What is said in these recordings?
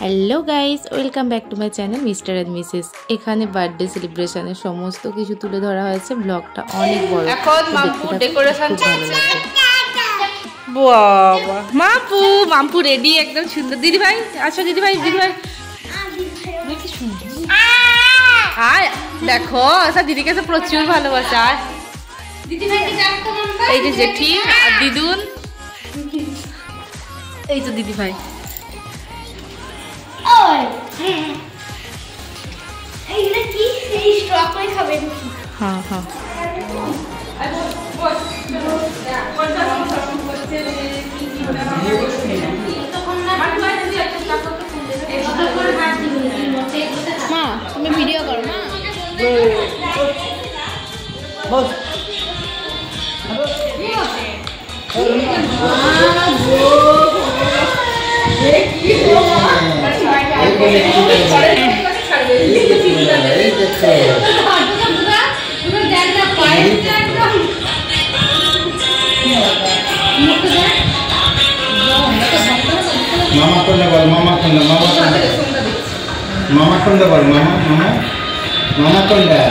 Hello guys, welcome back to my channel Mr and Mrs. এখানে birthday সেলিব্রেশনের সমস্ত কিছু তুলে ধরা হয়েছে। ব্লগটা অনেক বড়। এখন মাম্পু ডেকোরেশন চলছে। বাবা মাম্পু রেডি একদম সুন্দর। দিদি ভাই আসো, দিদি ভাই কি সুন্দর। আর দেখো আচ্ছা দিদিকে তো প্রচুর ভালোবাসে। আর দিদি ভাই এই যে জেঠি আর দিদুন, এই তো দিদি ভাই। হ্যাঁ হ্যাঁ মা, তুমি ভিডিও করো মা। मामा को बल मामा को मामा को बल मामा मामा मामा को না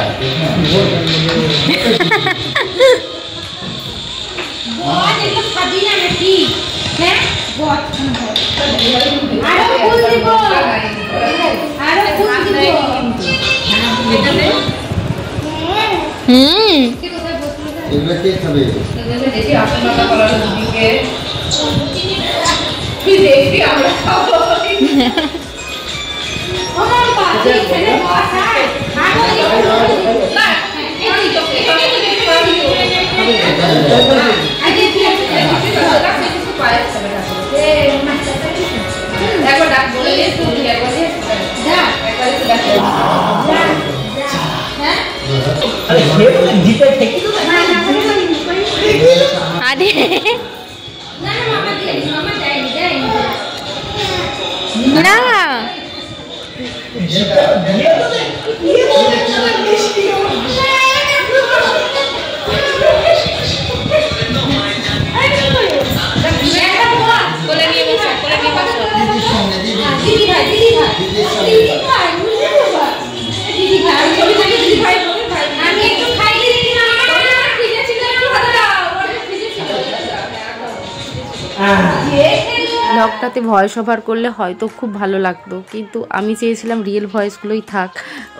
ব্লগটাতে ভয়েস ওভার করলে হয়তো খুব ভালো লাগতো, কিন্তু আমি চেয়েছিলাম রিয়েল ভয়েসগুলোই থাক।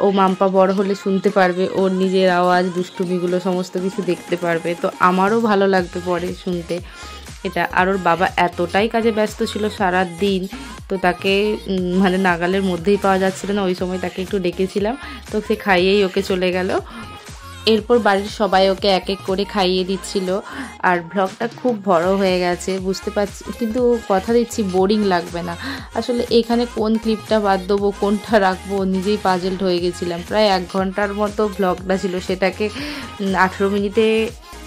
ও মাম্পা বড় হলে শুনতে পারবে, ওর নিজের আওয়াজ দুষ্টুমিগুলো সমস্ত কিছু দেখতে পারবে, তো আমারও ভালো লাগবে পরে শুনতে এটা। আর ওর বাবা এতটাই কাজে ব্যস্ত ছিল সারা দিন, তো তাকে মানে নাগালের মধ্যেই পাওয়া যাচ্ছিল না। ওই সময় তাকে একটু ডেকেছিলাম, তো সে খাইয়েই ওকে চলে গেল। এরপর বাড়ির সবাই ওকে এক এক করে খাইয়ে দিচ্ছিল। আর ব্লগটা খুব বড় হয়ে গেছে বুঝতে পারছি, কিন্তু কথা দিচ্ছি বোরিং লাগবে না। আসলে এখানে কোন ক্লিপটা বাদ দেবো, কোনটা রাখবো, নিজেই পাজেলড হয়ে গেছিলাম। প্রায় 1 ঘন্টার মতো ব্লগটা ছিল, সেটাকে 18 মিনিটে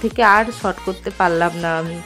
থেকে আর শর্ট করতে পারলাম না আমি।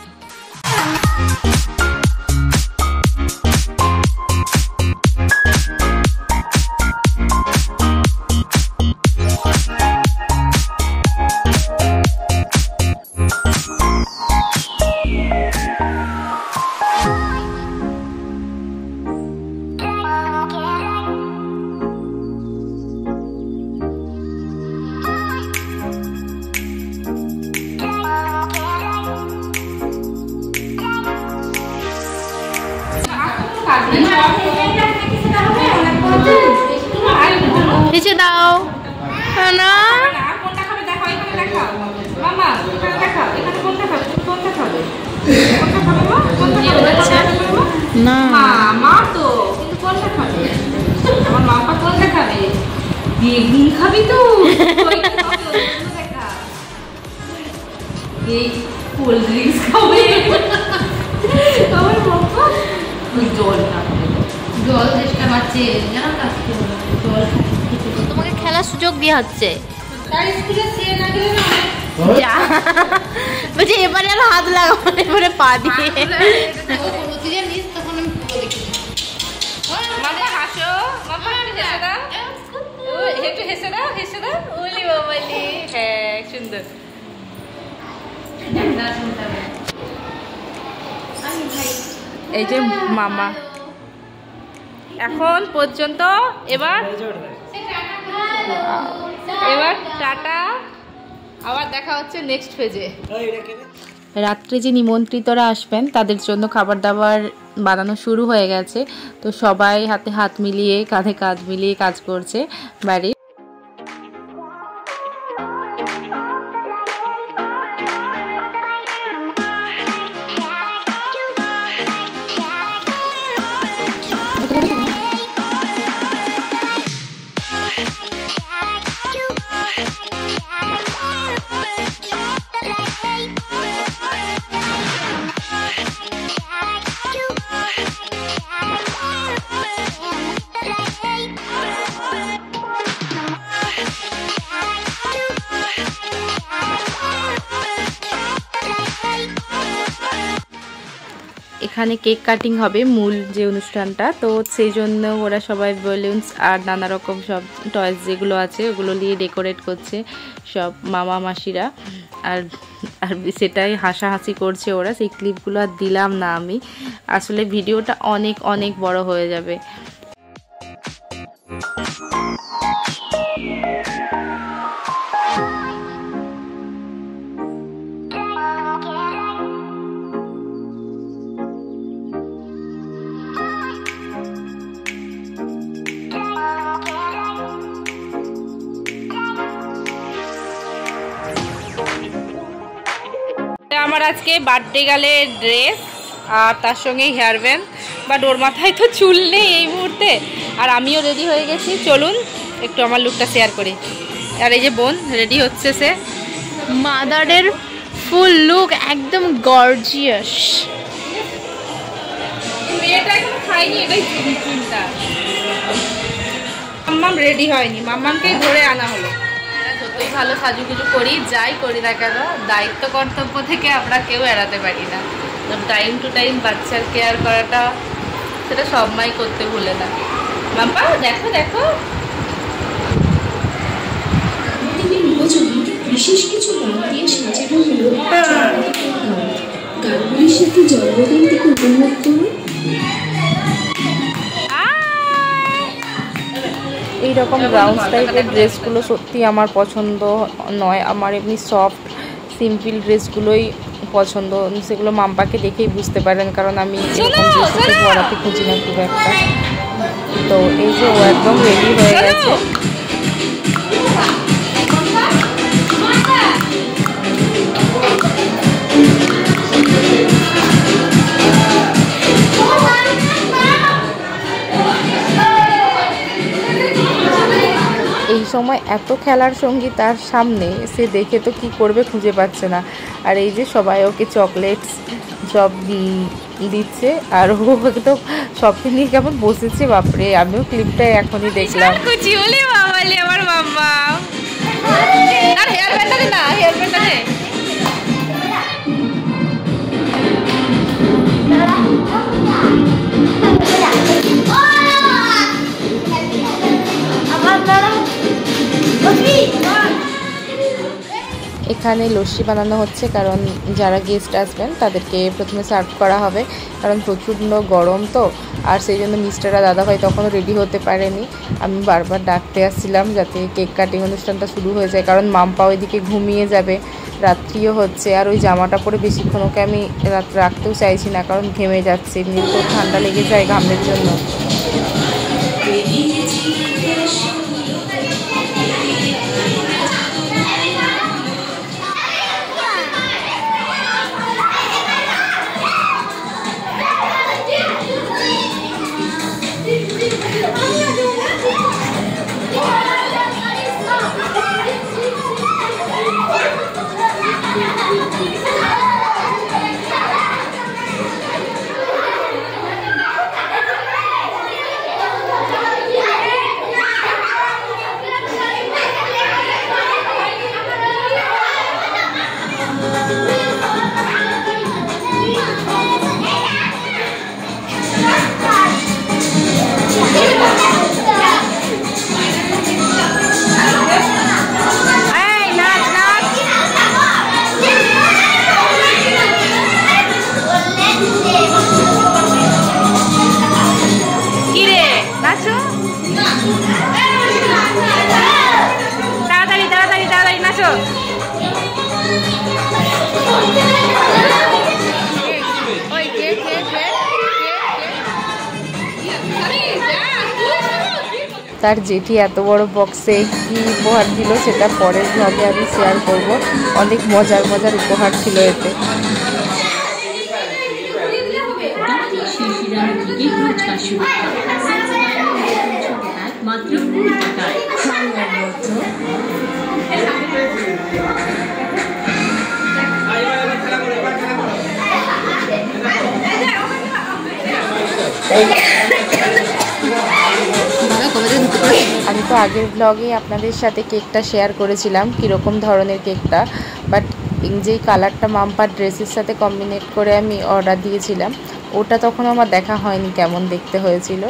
নিচে দাও না, কোনটা খাবে দেখো, এখানে দেখো মামা, এখানে দেখো, এখানে কোনটা খাবে, কোনটা খাবে, কোনটা খাবে মা, কোনটা খাবে না মা তো, কিন্তু কোনটা খাবে আমার মাম্পা, কোনটা খাবে, বেগুন খাবি তো, এই কোল্ড ড্রিঙ্কস খাবে আমার মাম্পা, ওই জলটা জল চেষ্টা পাচ্ছে জানো না, জল তোমাকে খেলার সুযোগ দেওয়া হচ্ছে। বলছি এবারে আর হাত লাগাবো, এবারে পা দিয়ে হাসো মাম্পা, একটু হেসে দাও, হেসে দাও, ওলি বাবালি, হ্যাঁ সুন্দর। এই যে মামা এখন পর্যন্ত এবার টাটা, আবার দেখা হচ্ছে নেক্সট পেজে। রাত্রে যে নিমন্ত্রিতরা আসবেন তাদের জন্য খাবার দাবার বানানো শুরু হয়ে গেছে। তো সবাই হাতে হাত মিলিয়ে কাঁধে কাঁধ মিলিয়ে কাজ করছে বাড়ি। এখানে কেক কাটিং হবে মূল যে অনুষ্ঠানটা, তো সেই জন্য ওরা সবাই বেলুনস আর নানা রকম সব টয়েস যেগুলো আছে ওগুলো নিয়ে ডেকোরেট করছে সব মামা মাসিরা। আর আর সেটাই হাসাহাসি করছে ওরা। সেই ক্লিপগুলো আর দিলাম না আমি, আসলে ভিডিওটা অনেক অনেক বড় হয়ে যাবে। আমার আজকে বার্থডে গালে ড্রেস আর তার সঙ্গে হেয়ার ব্যান্ড, বাট ওর মাথায় তো চুল নেই এই মুহূর্তে। আর আমিও রেডি হয়ে গেছি, চলুন একটু আমার লুকটা শেয়ার করি। আর এই যে বোন রেডি হচ্ছে, সে মাদারের ফুল লুক একদম গর্জিয়াস। মেয়েটা এখনো খাইনি, এটাই চুলটা। মাম্মাম রেডি হয়নি, মাম্মামকেই ধরে আনা হলো। যতই ভালো সাজুগুজু করি যাই করি না কেন, দায়িত্ব কর্তব্য থেকে আমরা কেউ এড়াতে পারি না। টাইম টু টাইম বাচ্চার কেয়ার করাটা সেটা সব মাই করতে ভুলে না। মাম্পা দেখো দেখো, বিশেষ কিছু গান দিয়ে সাজানো হলো গানগুলির সাথে জন্মদিনটিকে উপভোগ করুন। এইরকম ব্রাউন টাইপের ড্রেসগুলো সত্যি আমার পছন্দ নয়। আমার এমনি সফট সিম্পল ড্রেসগুলোই পছন্দ। সেগুলো মাম্পাকে দেখেই বুঝতে পারেন, কারণ আমি এরকম ড্রেসে পরাতে খুঁজি না খুব একটা। তো এই যে ও একদম রেডি হয়ে গেছে। এই সময় এত খেলার সঙ্গী তার সামনে, সে দেখে তো কি করবে খুঁজে পাচ্ছে না। আর এই যে সবাই ওকে চকলেটস সব দিচ্ছে, আর ও তো সবকে নিয়ে কেমন বসেছে বাপরে। আমিও ক্লিপটা এখনই দেখলাম। আমার মাম্মা আর হেয়ার ব্যান্ডটা দে না, হেয়ার ব্যান্ডটা দে। এখানে লস্যি বানানো হচ্ছে, কারণ যারা গেস্ট আসবেন তাদেরকে প্রথমে সার্ভ করা হবে, কারণ প্রচণ্ড গরম তো। আর সেই জন্য মিস্টাররা দাদাভাই তখনও রেডি হতে পারেনি। আমি বারবার ডাকতে আসছিলাম যাতে কেক কাটিং অনুষ্ঠানটা শুরু হয়ে যায়, কারণ মাম্পা ওইদিকে ঘুমিয়ে যাবে, রাত্রিও হচ্ছে। আর ওই জামাটা পরে বেশিক্ষণ ওকে আমি রাখতেও চাইছি না, কারণ ঘেমে যাচ্ছে, এমনি তো ঠান্ডা লেগে যায় ঘামের জন্য। আসো তাড়াতাড়ি তাড়াতাড়ি তাড়াতাড়ি নাচো। তার জেঠি এত বড় বক্সে কি উপহার দিল সেটা পরের ব্লগে আমি শেয়ার করব। অনেক মজার মজার উপহার ছিল এতে। আমি তো আগের ব্লগে আপনাদের সাথে কেকটা শেয়ার করেছিলাম কীরকম ধরনের কেকটা, বাট যেই কালারটা মাম্পার ড্রেসের সাথে কম্বিনেট করে আমি অর্ডার দিয়েছিলাম ওটা তখন আমার দেখা হয়নি কেমন দেখতে হয়েছিল।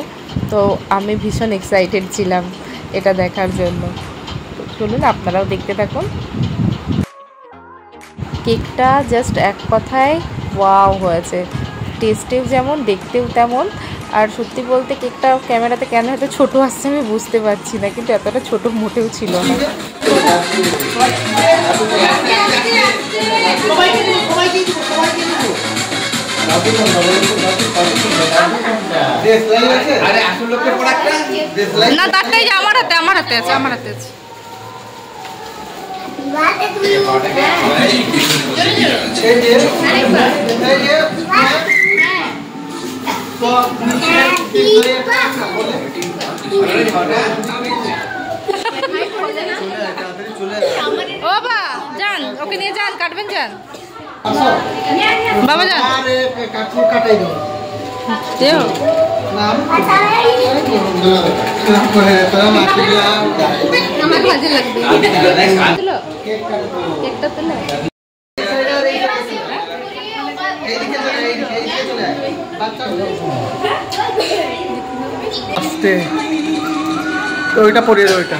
তো আমি ভীষণ এক্সাইটেড ছিলাম এটা দেখার জন্য। চলুন আপনারাও দেখতে থাকুন। কেকটা জাস্ট এক কথায় ওয়াও হয়েছে, টেস্টেও যেমন দেখতেও তেমন। আর সত্যি বলতে কেকটা ক্যামেরাতে কেন এত ছোটো আসছে আমি বুঝতে পারছি না, কিন্তু এতটা ছোটো মোটেও ছিল না। না তারটাই যে আমার হাতে আছে আমার হাতে আছে। ও বাবা যান, ওকে নিয়ে যান, কাটবেন যান বাবা যান। আমার ভাজি লাগবে কেকটা তো না। আস্তে ওইটা পরিয়ে দাও, ওইটা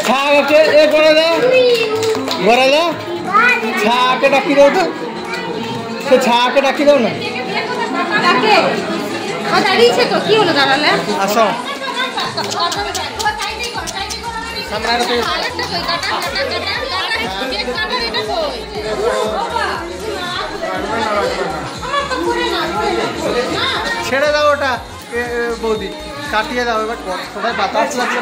ছাকে এ করে দাও, ঘরে দাও, ছাকে ডাকি দাও তো, সে ছাকে ডাকি দাও না। দাঁড়িয়েছে তো কি হলো দাঁড়ালে? আসো ছেড়ে দাও ওটা বৌদি, কাটিয়ে দাও। এবার কোথায় বাতাস লাগছে?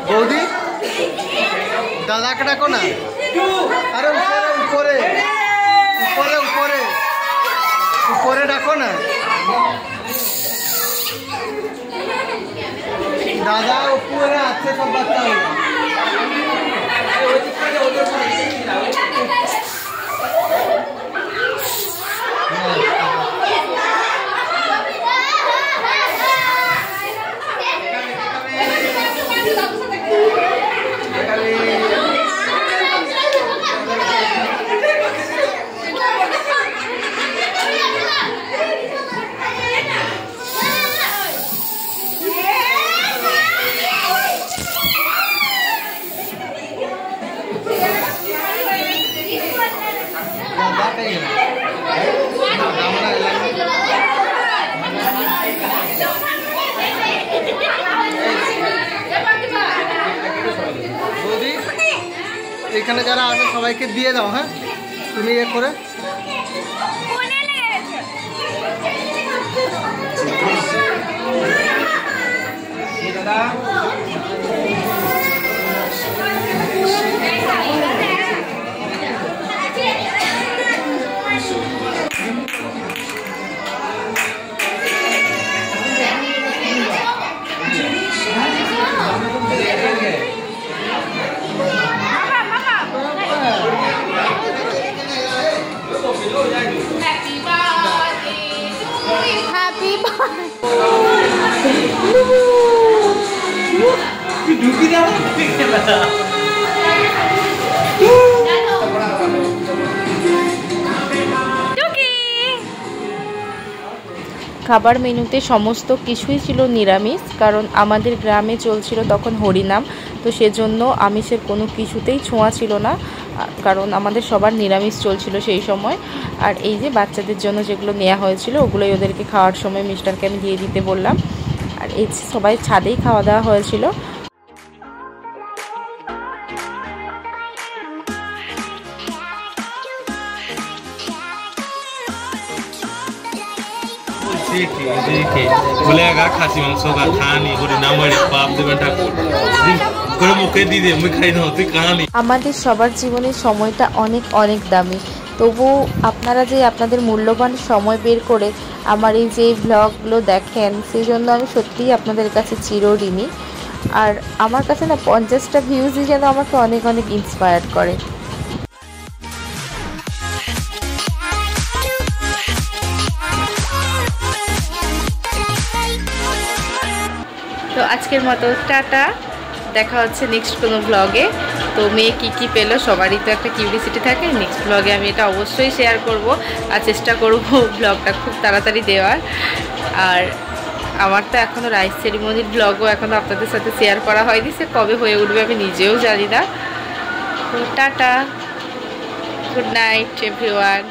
বৌদি দাদাকে ডাকো না। আরে উপরে উপরে উপরে উপরে ডাকো না। দাদা উপরে আছে সব বাচ্চা। এখানে যারা আছে সবাইকে দিয়ে দাও। হ্যাঁ, তুমি ইয়ে করে খাবার মেনুতে সমস্ত কিছুই ছিল নিরামিষ, কারণ আমাদের গ্রামে চলছিল তখন হরিনাম, তো সেজন্য আমিষের কোনো কিছুতেই ছোঁয়া ছিল না, কারণ আমাদের সবার নিরামিষ চলছিল সেই সময়। আর এই যে বাচ্চাদের জন্য যেগুলো নেওয়া হয়েছিল ওগুলোই ওদেরকে খাওয়ার সময় মিস্টারকে আমি দিয়ে দিতে বললাম। আর এই সবাই ছাদেই খাওয়া দাওয়া হয়েছিল। बोलेगा खासी मांस का खानी করে নাম বলে পাপ দেবেন ঠাকুর করে মুখে দিয়ে দে মুই খাই না তুই কানি। আমাদের সবার জীবনের সময়টা অনেক অনেক দামি, তবু আপনারা যে আপনাদের মূল্যবান সময় বের করে আমার এই যে ব্লগগুলো দেখেন সেই জন্য আমি সত্যিই আপনাদের কাছে চিরঋণী। আর আমার কাছে না 50টা ভিউজই যেন আমাকে অনেক অনেক ইন্সপায়ার করে। তো আজকের মতো টাটা, দেখা হচ্ছে নেক্সট কোনো ব্লগে। তো মেয়ে কী পেলো সবারই তো একটা কিউরিসিটি থাকে, নেক্সট ব্লগে আমি এটা অবশ্যই শেয়ার করব আর চেষ্টা করব ব্লগটা খুব তাড়াতাড়ি দেওয়ার। আর আমার তো এখনও রাইস সেরিমনির ব্লগও এখনও আপনাদের সাথে শেয়ার করা হয়নি, সে কবে হয়ে উঠবে আমি নিজেও জানি না। তো টাটা, গুড নাইট এভরিওয়ান।